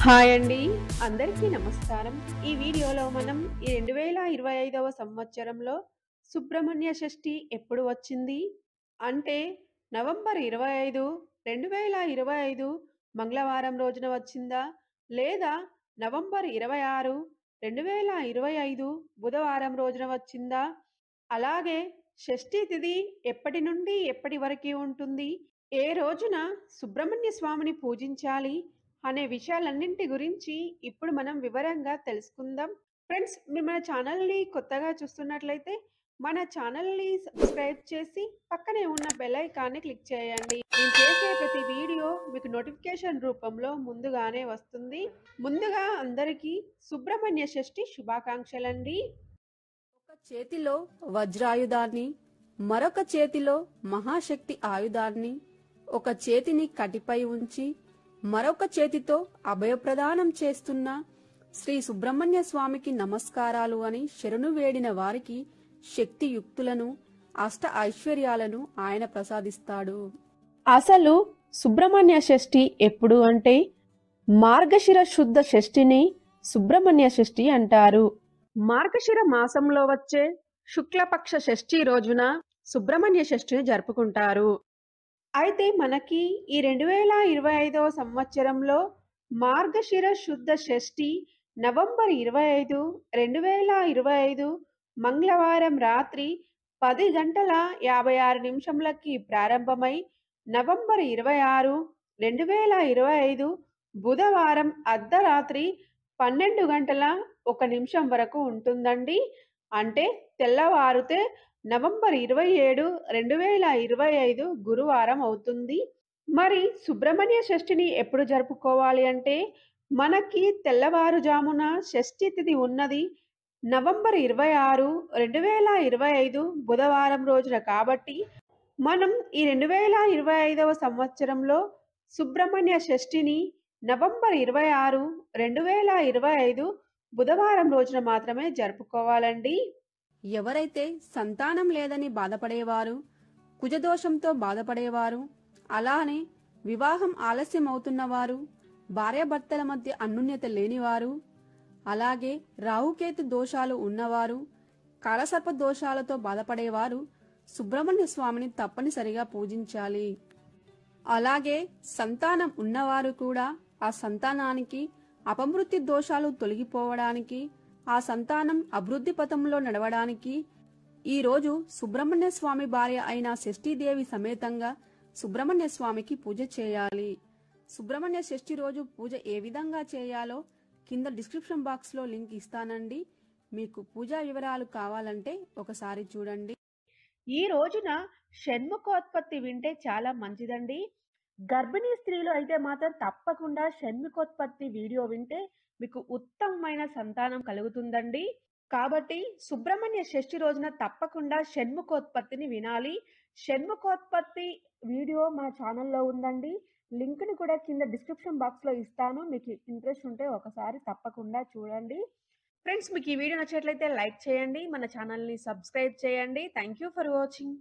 Hi అండి. అందరికీ నమస్కారం. ఈ వీడియోలో మనం ఈ 2025వ సంవత్సరంలో సుబ్రహ్మణ్య షష్ఠి ఎప్పుడు వచ్చింది? అంటే నవంబర్ 25, 2025 మంగళవారం రోజున వచ్చిందా? లేదా నవంబర్ 26, 2025 బుధవారం రోజున వచ్చిందా? అలాగే షష్ఠి తిథి ఎప్పటి నుండి ఎప్పటి వరకి ఉంటుంది? ఏ రోజున సుబ్రహ్మణ్య స్వామిని పూజించాలి? అనే విషయాలన్నింటి గురించి ఇప్పుడు మనం వివరంగా తెలుసుకుందాం. ఫ్రెండ్స్, మీరు మన ఛానల్‌ని కొత్తగా చూస్తున్నట్లయితే మన ఛానల్‌ని సబ్స్క్రైబ్ చేసి పక్కనే ఉన్న బెల్ ఐకాన్‌ని క్లిక్ చేయండి. నేను చేసే ప్రతి వీడియో మీకు నోటిఫికేషన్ రూపంలో ముందుగానే వస్తుంది. ముందుగా అందరికీ సుబ్రహ్మణ్య షష్ఠి శుభాకాంక్షలండి. ఒక చేతిలో వజ్రాయుధాన్ని, మరొక చేతిలో మహాశక్తి ఆయుధాన్ని, ఒక చేతిని కటిపై ఉంచి మరొక చేతితో అభయప్రదానం చేస్తున్న శ్రీ సుబ్రహ్మణ్య స్వామికి నమస్కారాలు అని శరణు వేడిన వారికి శక్తియుక్తులను, అష్ట ఐశ్వర్యాలను ఆయన ప్రసాదిస్తాడు. అసలు సుబ్రహ్మణ్య షష్ఠి ఎప్పుడు అంటే మార్గశిర శుద్ధ షష్ఠిని సుబ్రహ్మణ్య షష్ఠి అంటారు. మార్గశిర మాసంలో వచ్చే శుక్లపక్ష షష్ఠి రోజున సుబ్రహ్మణ్య షష్ఠిని జరుపుకుంటారు. అయితే మనకి ఈ 2025వ సంవత్సరంలో మార్గశిర శుద్ధ షష్ఠి నవంబర్ 25, 2025 మంగళవారం రాత్రి 10 గంటల 56 నిమిషంలకి ప్రారంభమై నవంబర్ 26, 2025 బుధవారం అర్ధరాత్రి 12 గంటల 1 నిమిషం వరకు ఉంటుందండి. అంటే తెల్లవారితే నవంబర్ 27, 2025 గురువారం అవుతుంది. మరి సుబ్రహ్మణ్య షష్ఠిని ఎప్పుడు జరుపుకోవాలి అంటే మనకి తెల్లవారుజామున షష్ఠి తిథి ఉన్నది నవంబర్ 26, 2025 బుధవారం రోజున కాబట్టి మనం ఈ 2025వ సంవత్సరంలో సుబ్రహ్మణ్య షష్ఠిని నవంబర్ 26, 2025 బుధవారం రోజున మాత్రమే జరుపుకోవాలండి. ఎవరైతే సంతానం లేదని బాధపడేవారు, కుజదోషంతో బాధపడేవారు, అలానే వివాహం ఆలస్యమవుతున్నవారు, భార్యాభర్తల మధ్య అన్యోన్యత లేనివారు, అలాగే రాహుకేతు దోషాలు ఉన్నవారు, కాలసర్ప దోషాలతో బాధపడేవారు సుబ్రహ్మణ్య స్వామిని తప్పనిసరిగా పూజించాలి. అలాగే సంతానం ఉన్నవారు కూడా ఆ సంతానానికి అపమృత్యు దోషాలు తొలగిపోవడానికి, ఆ సంతానం అభివృద్ధి పథంలో నడవడానికి ఈ రోజు సుబ్రహ్మణ్య స్వామి భార్య అయిన షష్ఠీదేవి సమేతంగా సుబ్రహ్మణ్య స్వామికి పూజ చేయాలి. సుబ్రహ్మణ్య షష్ఠి రోజు పూజ ఏ విధంగా చేయాలో కింద డిస్క్రిప్షన్ బాక్స్ లో లింక్ ఇస్తానండి. మీకు పూజా వివరాలు కావాలంటే ఒకసారి చూడండి. ఈ రోజున షణ్ముఖోత్పత్తి వింటే చాలా మంచిదండి. గర్భిణీ స్త్రీలు అయితే మాత్రం తప్పకుండా షణ్ముఖోత్పత్తి వీడియో వింటే మీకు ఉత్తమమైన సంతానం కలుగుతుందండి. కాబట్టి సుబ్రహ్మణ్య షష్ఠి రోజున తప్పకుండా షణ్ముఖోత్పత్తిని వినాలి. షణ్ముఖోత్పత్తి వీడియో మన ఛానల్లో ఉందండి. లింక్ని కూడా కింద డిస్క్రిప్షన్ బాక్స్లో ఇస్తాను. మీకు ఇంట్రెస్ట్ ఉంటే ఒకసారి తప్పకుండా చూడండి. ఫ్రెండ్స్, మీకు ఈ వీడియో నచ్చినట్లయితే లైక్ చేయండి, మన ఛానల్ని సబ్స్క్రైబ్ చేయండి. Thank you for watching.